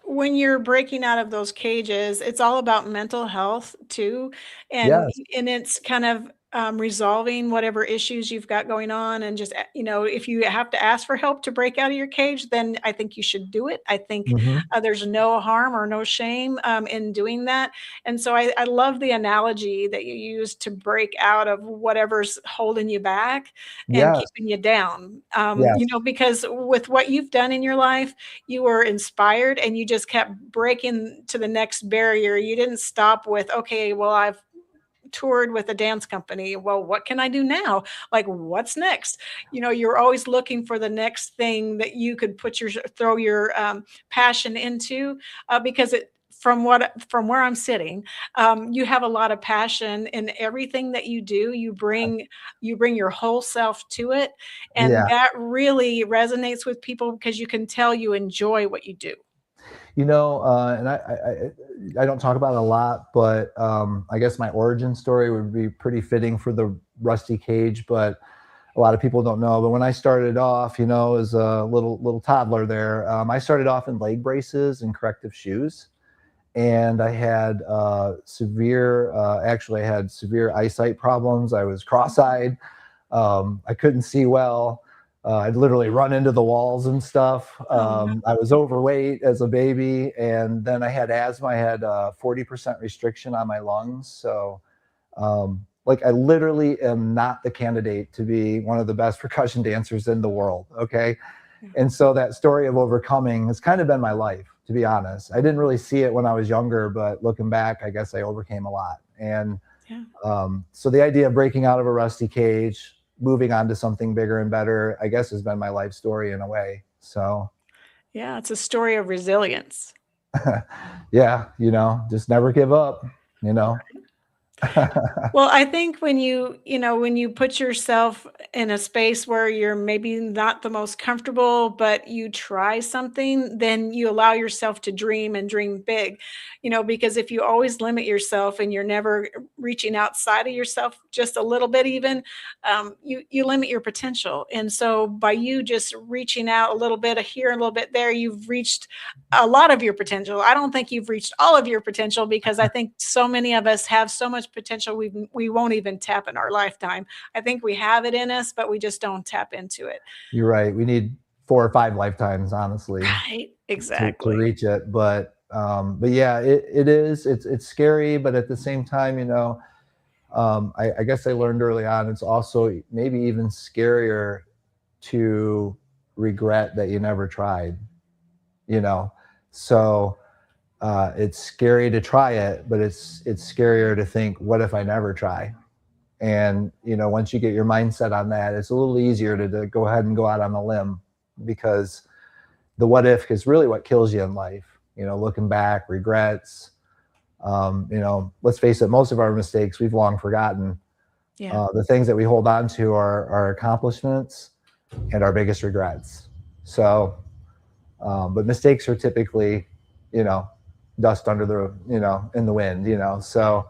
when you're breaking out of those cages, it's all about mental health too. And Yes. and it's kind of resolving whatever issues you've got going on, and just, if you have to ask for help to break out of your cage, then I think you should do it. I think Hmm. there's no harm or no shame in doing that. And so I love the analogy that you use to break out of whatever's holding you back and Yes. keeping you down. Yes. Because with what you've done in your life, you were inspired and you just kept breaking to the next barrier. You didn't stop with, okay, well, I've toured with a dance company. Well, what can I do now? Like, what's next? You're always looking for the next thing that you could throw your passion into, because from where I'm sitting, you have a lot of passion in everything that you do. You bring your whole self to it, and Yeah. that really resonates with people because you can tell you enjoy what you do. And I don't talk about it a lot, but I guess my origin story would be pretty fitting for the rusty cage. But a lot of people don't know. But when I started off, as a little toddler there, I started off in leg braces and corrective shoes, and I had actually, I had severe eyesight problems. I was cross-eyed. I couldn't see well. I'd literally run into the walls and stuff. Oh, no. I was overweight as a baby, and then I had asthma. I had 40% restriction on my lungs. So, like, I literally am not the candidate to be one of the best percussion dancers in the world. Okay. And so that story of overcoming has kind of been my life, to be honest. I didn't really see it when I was younger, but looking back, I guess I overcame a lot. And Yeah. so the idea of breaking out of a rusty cage, moving on to something bigger and better, I guess has been my life story in a way. So Yeah, it's a story of resilience. yeah, just never give up, you know. Well, I think when you put yourself in a space where you're maybe not the most comfortable, but you try something, then you allow yourself to dream and dream big. Because if you always limit yourself and you're never reaching outside of yourself just a little bit, even, you limit your potential. And so by you just reaching out a little bit here, a little bit there, you've reached a lot of your potential. I don't think you've reached all of your potential because I think so many of us have so much potential we won't even tap in our lifetime. I think we have it in us, but we just don't tap into it. You're right. We need 4 or 5 lifetimes, honestly, Right? to Exactly. reach it. But yeah, it is. It's scary, but at the same time, I guess I learned early on. It's also maybe even scarier to regret that you never tried. You know, so it's scary to try it, but it's scarier to think, what if I never try? And once you get your mindset on that, it's a little easier to go ahead and go out on a limb, because the what if is really what kills you in life. Looking back, regrets. Let's face it, most of our mistakes we've long forgotten. Yeah. The things that we hold on to are our accomplishments and our biggest regrets. So, but mistakes are typically, dust under in the wind. So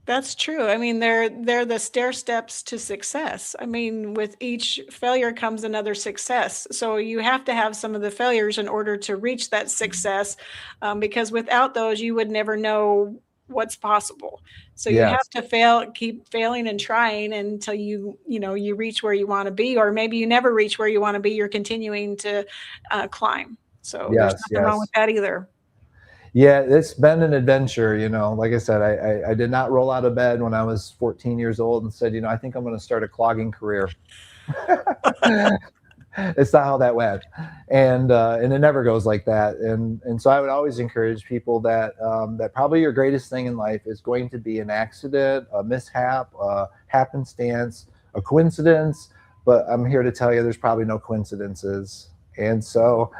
That's true. I mean, they're the stair steps to success. I mean, with each failure comes another success. So you have to have some of the failures in order to reach that success, because without those, you would never know what's possible. So you have yes, to keep failing and trying until you reach where you want to be, or maybe you never reach where you want to be. You're continuing to climb. So there's yes, nothing wrong with yes. that either. Yeah, it's been an adventure. Like I said, I did not roll out of bed when I was 14 years old and said, I think I'm going to start a clogging career. It's not how that went, and it never goes like that. And so I would always encourage people that that probably your greatest thing in life is going to be an accident, a mishap, a happenstance, a coincidence. But I'm here to tell you, there's probably no coincidences. And so,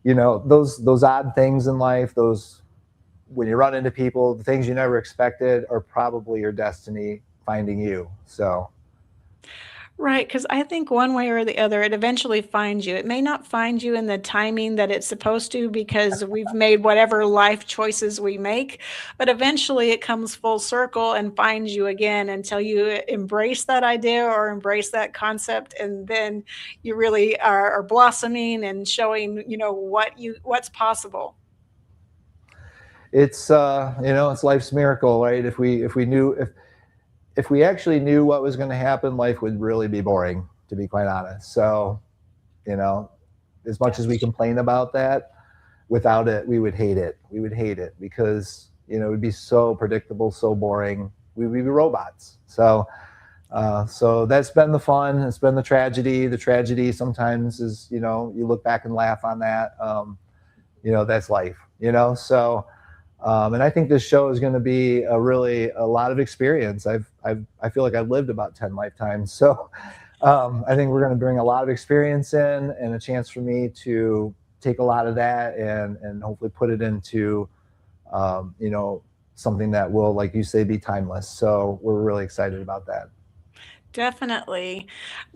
those odd things in life, those when you run into people, the things you never expected are probably your destiny finding you. So Right, because I think one way or the other, it eventually finds you. It may not find you in the timing that it's supposed to because we've made whatever life choices we make, but eventually it comes full circle and finds you again until you embrace that idea or embrace that concept, and then you really are blossoming and showing, what's possible. it's it's life's miracle, right? If we knew, if we actually knew what was going to happen, life would really be boring, to be quite honest. So, you know, as much as we complain about that, without it, we would hate it. We would hate it because, you know, it would be so predictable, so boring. We would be robots. So, so that's been the fun. It's been the tragedy. The tragedy sometimes is, you know, you look back and laugh on that. You know, that's life, you know? So, and I think this show is going to be a lot of experience. I feel like I've lived about 10 lifetimes. So, I think we're going to bring a lot of experience in and a chance for me to take a lot of that and hopefully put it into, you know, something that will, like you say, be timeless. So we're really excited about that. Definitely.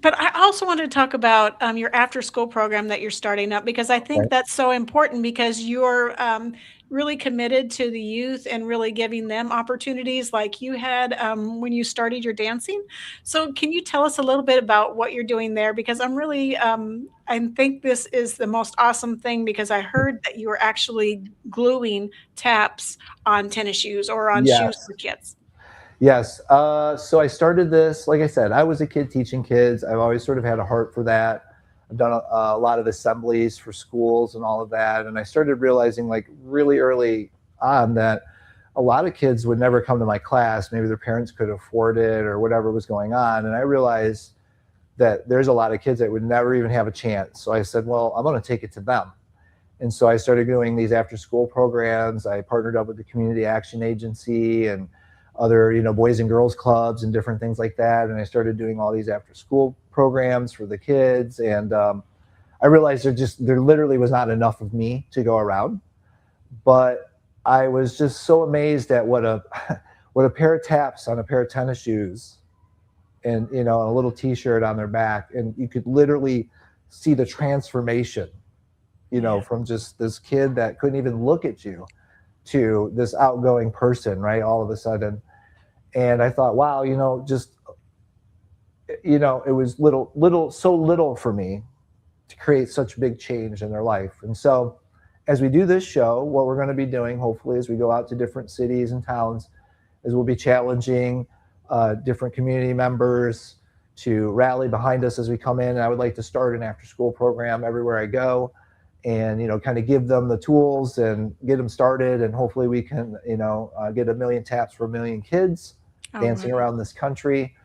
But I also wanted to talk about your after school program that you're starting up because I think Okay. that's so important because you're really committed to the youth and really giving them opportunities like you had when you started your dancing. So, can you tell us a little bit about what you're doing there? Because I'm really, I think this is the most awesome thing because I heard that you were actually gluing taps on tennis shoes or on shoes Yes. for kids. Yes. So I started this, like I said, I was a kid teaching kids. I've always sort of had a heart for that. I've done a lot of assemblies for schools and all of that. And I started realizing like really early on that a lot of kids would never come to my class. Maybe their parents could afford it or whatever was going on. And I realized that there's a lot of kids that would never even have a chance. So I said, well, I'm going to take it to them. And so I started doing these after school programs. I partnered up with the Community Action Agency and other, you know, boys and girls clubs and different things like that. And I started doing all these after school programs for the kids. And I realized there literally was not enough of me to go around. But I was just so amazed at what a what a pair of taps on a pair of tennis shoes and, you know, a little t-shirt on their back. And you could literally see the transformation, you know, from just this kid that couldn't even look at you to this outgoing person, right? All of a sudden. And I thought, wow, you know, just, you know, it was so little for me to create such big change in their life. And so as we do this show, what we're going to be doing, hopefully, as we go out to different cities and towns, is we'll be challenging different community members to rally behind us as we come in. And I would like to start an after school program everywhere I go and, you know, kind of give them the tools and get them started. And hopefully we can, you know, get 1 million taps for 1 million kids dancing around this country.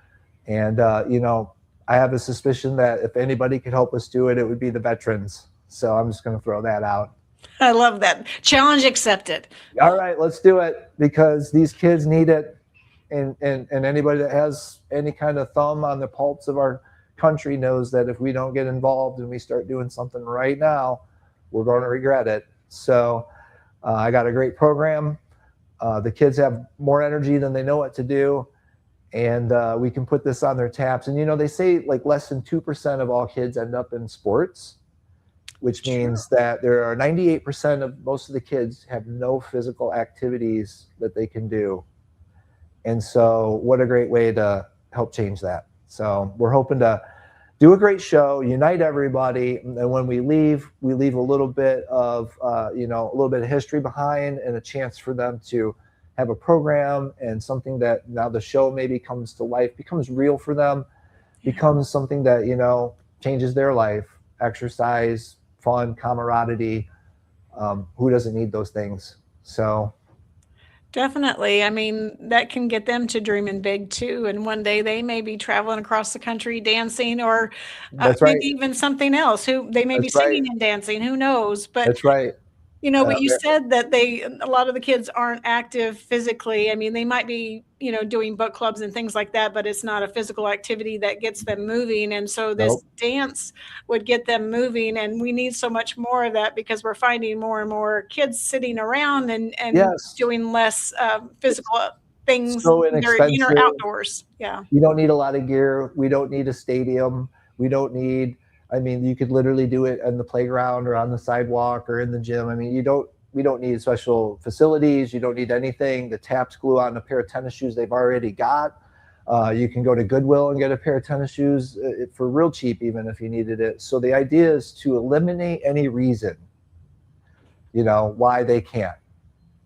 And, you know, I have a suspicion that if anybody could help us do it, it would be the veterans. So I'm just going to throw that out. I love that. Challenge accepted. All right, let's do it because these kids need it. And anybody that has any kind of thumb on the pulse of our country knows that if we don't get involved and we start doing something right now, we're going to regret it. So I got a great program. The kids have more energy than they know what to do. And we can put this on their taps. And, you know, they say like less than 2% of all kids end up in sports, which means that there are 98% of most of the kids have no physical activities that they can do. And so what a great way to help change that. So we're hoping to do a great show, unite everybody. And when we leave a little bit of, you know, a little bit of history behind and a chance for them to have a program and something that now the show maybe comes to life, becomes real for them, becomes something that, you know, changes their life, exercise, fun, camaraderie. Who doesn't need those things? So Definitely. I mean, that can get them to dreaming big too. And one day they may be traveling across the country dancing or that's maybe right. even something else. Who they may be That's right. singing and dancing, who knows? But That's right. you know, but you said that a lot of the kids aren't active physically. I mean, they might be, you know, doing book clubs and things like that, but it's not a physical activity that gets them moving. And so this Nope. dance would get them moving. And we need so much more of that because we're finding more and more kids sitting around and Yes. doing less physical things. So They're inexpensive. outdoors. Yeah. You don't need a lot of gear. We don't need a stadium. We don't need, I mean, you could literally do it on the playground or on the sidewalk or in the gym. I mean, we don't need special facilities. You don't need anything. The taps glue on a pair of tennis shoes they've already got. You can go to Goodwill and get a pair of tennis shoes for real cheap, even if you needed it. So the idea is to eliminate any reason, you know, why they can't.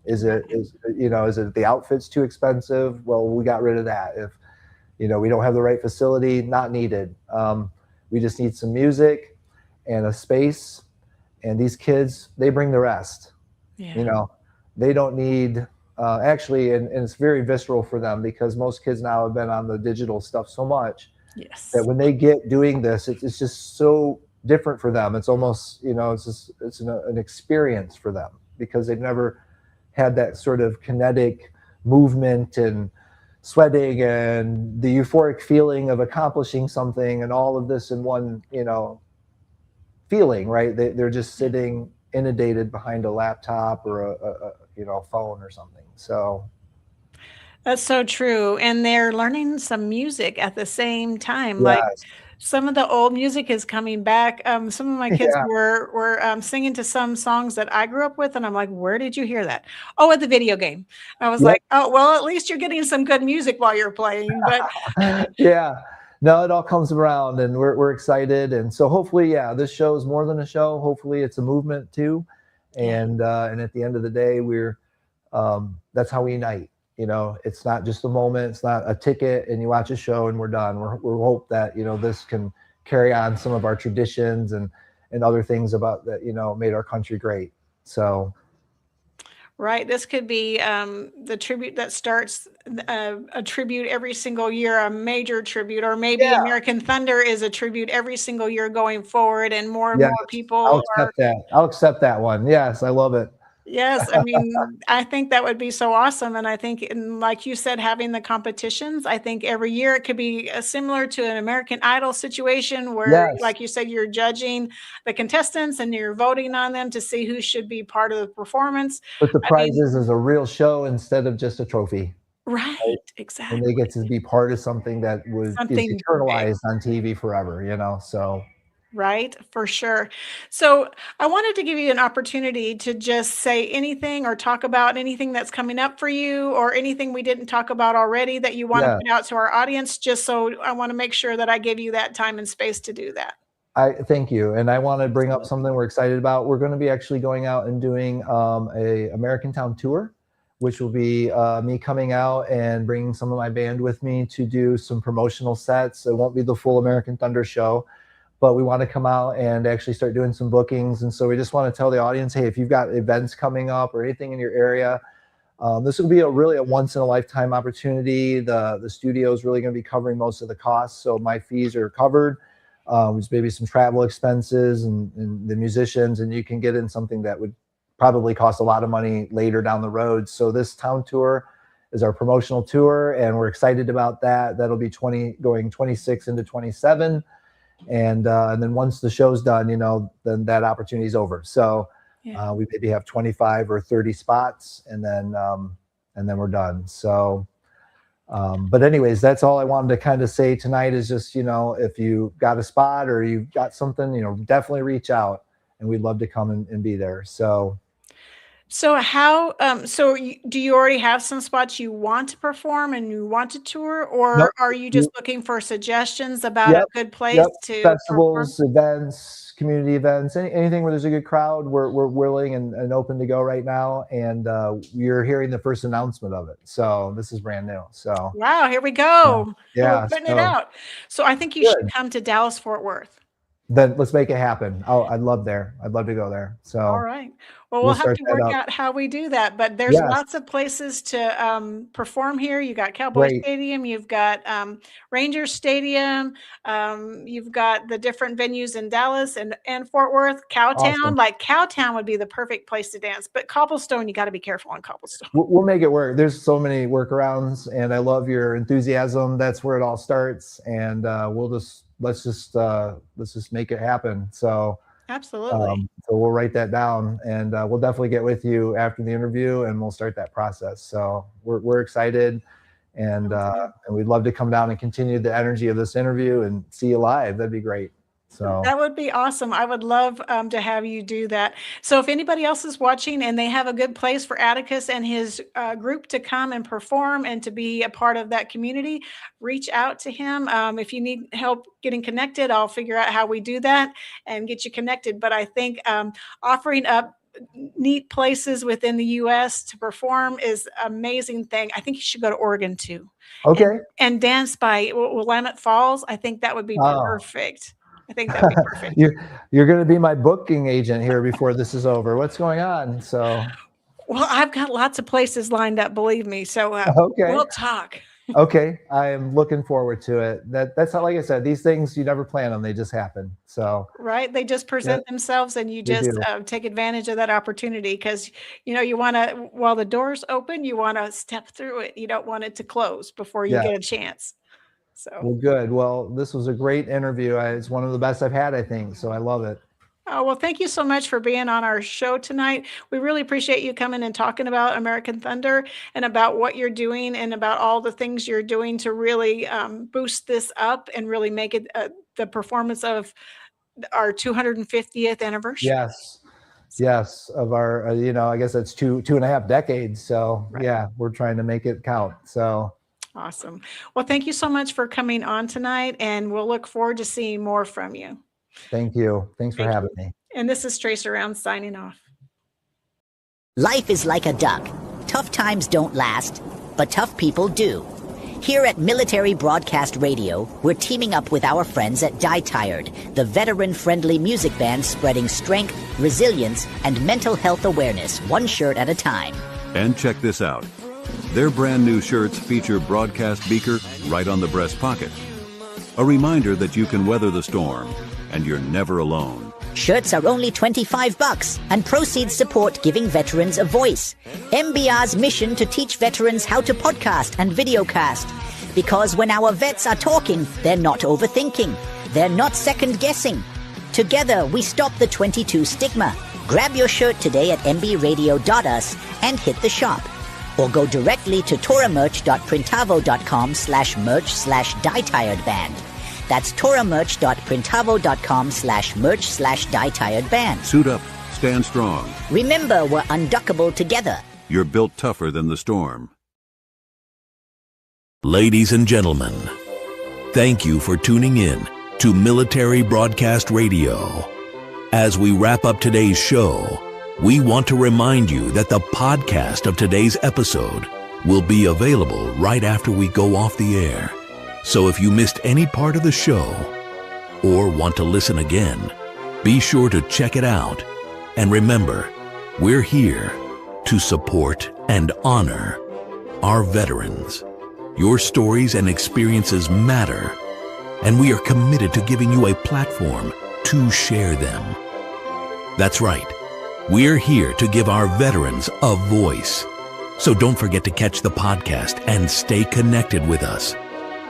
Is it the outfit's too expensive? Well, we got rid of that. We don't have the right facility, not needed. We just need some music and a space, and these kids, they bring the rest. Yeah. You know, they don't need actually, and it's very visceral for them because most kids now have been on the digital stuff so much that Yes. when they get doing this, it's just so different for them. It's almost, it's an experience for them because they've never had that sort of kinetic movement and sweating and the euphoric feeling of accomplishing something and all of this in one, feeling, right? They're just sitting inundated behind a laptop or a phone or something. So That's so true, and they're learning some music at the same time, like, yes, some of the old music is coming back, some of my kids yeah, were singing to some songs that I grew up with, and I'm like, "Where did you hear that?" "Oh, at the video game." I was yep, like, "Oh, well, at least you're getting some good music while you're playing," but yeah. No, it all comes around, and we're excited, and so hopefully, yeah, this show is more than a show. Hopefully, it's a movement too, yeah. and at the end of the day, we're that's how we unite. It's not just a moment. It's not a ticket, and you watch a show and we're done. We hope that this can carry on some of our traditions and other things about that made our country great. So Right, this could be, the tribute that starts, a tribute every single year, a major tribute, or maybe yeah, American Thunder is a tribute every single year going forward, and yes, more I'll people are. accept that. I'll accept that one. Yes, I love it. Yes, I mean, I think that would be so awesome, and I think, and like you said, having the competitions, I think every year it could be, similar to an American Idol situation where, Yes, like you said, you're judging the contestants and you're voting on them to see who should be part of the performance. but the I mean, prizes is a real show instead of just a trophy, right? right, And they exactly. get to be part of something that is Something big. eternalized on TV forever. So Right, for sure. So I wanted to give you an opportunity to just say anything or talk about anything that's coming up for you or anything we didn't talk about already that you want to yeah. put out to our audience, just so I want to make sure that I give you that time and space to do that. I thank you, and I want to bring up Absolutely. something we're excited about. We're going to be actually going out and doing a American Town tour, which will be me coming out and bringing some of my band with me to do some promotional sets. It won't be the full American Thunder show, but we want to come out and actually start doing some bookings. And so we just want to tell the audience, hey, if you've got events coming up or anything in your area, this will be a once in a lifetime opportunity. The studio is really going to be covering most of the costs, so my fees are covered. Just maybe some travel expenses and the musicians, and you can get in something that would probably cost a lot of money later down the road. So this town tour is our promotional tour, and we're excited about that. That'll be 26 into 27, and then once the show's done, then that opportunity is over. So Yeah. we maybe have 25 or 30 spots, and then we're done. So, but anyways, that's all I wanted to kind of say tonight is just, if you got a spot or you've got something, definitely reach out, and we'd love to come and be there. So, So how do you already have some spots you want to perform and you want to tour, or nope. are you just looking for suggestions about a Yep, good place yep. to perform? Festivals, events, community events, anything where there's a good crowd, we're willing and open to go right now. And we're hearing the first announcement of it. So this is brand new. So Wow, here we yeah, go. We're yeah. putting it So out. So I think you should good. come to Dallas Fort Worth. Then let's make it happen. Oh, I'd love there. I'd love to go there. All So right. Well, we'll we'll have start to that work up. out how we do that, but there's Yes, lots of places to perform here. You got Cowboy great. Stadium, you've got Ranger Stadium, you've got the different venues in Dallas and Fort Worth. Awesome. Cowtown, like Cowtown would be the perfect place to dance, but Cobblestone, you got to be careful on Cobblestone. We'll make it work. There's so many workarounds, and I love your enthusiasm. That's where it all starts, and let's just make it happen. So Absolutely. we'll write that down, and we'll definitely get with you after the interview, and we'll start that process. So we're excited, and Sounds uh, good. and we'd love to come down and continue the energy of this interview and see you live. That'd be great. So That would be awesome. I would love to have you do that. So, if anybody else is watching and they have a good place for Atticus and his group to come and perform and to be a part of that community, reach out to him. If you need help getting connected, I'll figure out how we do that and get you connected. But I think offering up neat places within the U.S. to perform is an amazing thing. I think you should go to Oregon too. Okay. And dance by Willamette Falls. I think that would be perfect. I think that'd be perfect. You're going to be my booking agent here before this is over. What's going on? So. Well, I've got lots of places lined up, believe me. So we'll talk. Okay. I am looking forward to it. That's not, like I said, these things, you never plan them. They just happen. So. Right. They just present themselves and you just take advantage of that opportunity because, you want to, while the door's open, you want to step through it. You don't want it to close before you get a chance. So. Well, good. Well, this was a great interview. It's one of the best I've had, I think. So I love it. Oh, well, thank you so much for being on our show tonight. We really appreciate you coming and talking about American Thunder and about what you're doing and about all the things you're doing to really boost this up and really make it the performance of our 250th anniversary. Yes. Of our, I guess that's two and a half decades. So yeah, we're trying to make it count. So. Awesome. Well, thank you so much for coming on tonight, and we'll look forward to seeing more from you. Thank you. Thanks for having me. And this is Tracer Round signing off. Life is like a duck. Tough times don't last, but tough people do. Here at Military Broadcast Radio, we're teaming up with our friends at Die Tired, the veteran-friendly music band spreading strength, resilience, and mental health awareness one shirt at a time. And check this out. Their brand new shirts feature broadcast beaker right on the breast pocket. A reminder that you can weather the storm, and you're never alone. Shirts are only $25, and proceeds support giving veterans a voice. MBR's mission to teach veterans how to podcast and videocast. Because when our vets are talking, they're not overthinking. They're not second-guessing. Together, we stop the 22 stigma. Grab your shirt today at mbradio.us and hit the shop. Or go directly to toramerch.printavo.com/merch/dietiredband. That's toramerch.printavo.com/merch/dietiredband. Suit up, stand strong. Remember, we're unduckable together. You're built tougher than the storm. Ladies and gentlemen, thank you for tuning in to Military Broadcast Radio. As we wrap up today's show, we want to remind you that the podcast of today's episode will be available right after we go off the air. So if you missed any part of the show or want to listen again, be sure to check it out. And remember, we're here to support and honor our veterans. Your stories and experiences matter, and we are committed to giving you a platform to share them. That's right. We're here to give our veterans a voice. So don't forget to catch the podcast and stay connected with us.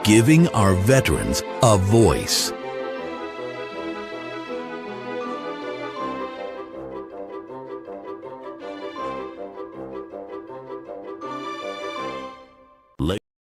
Giving our veterans a voice.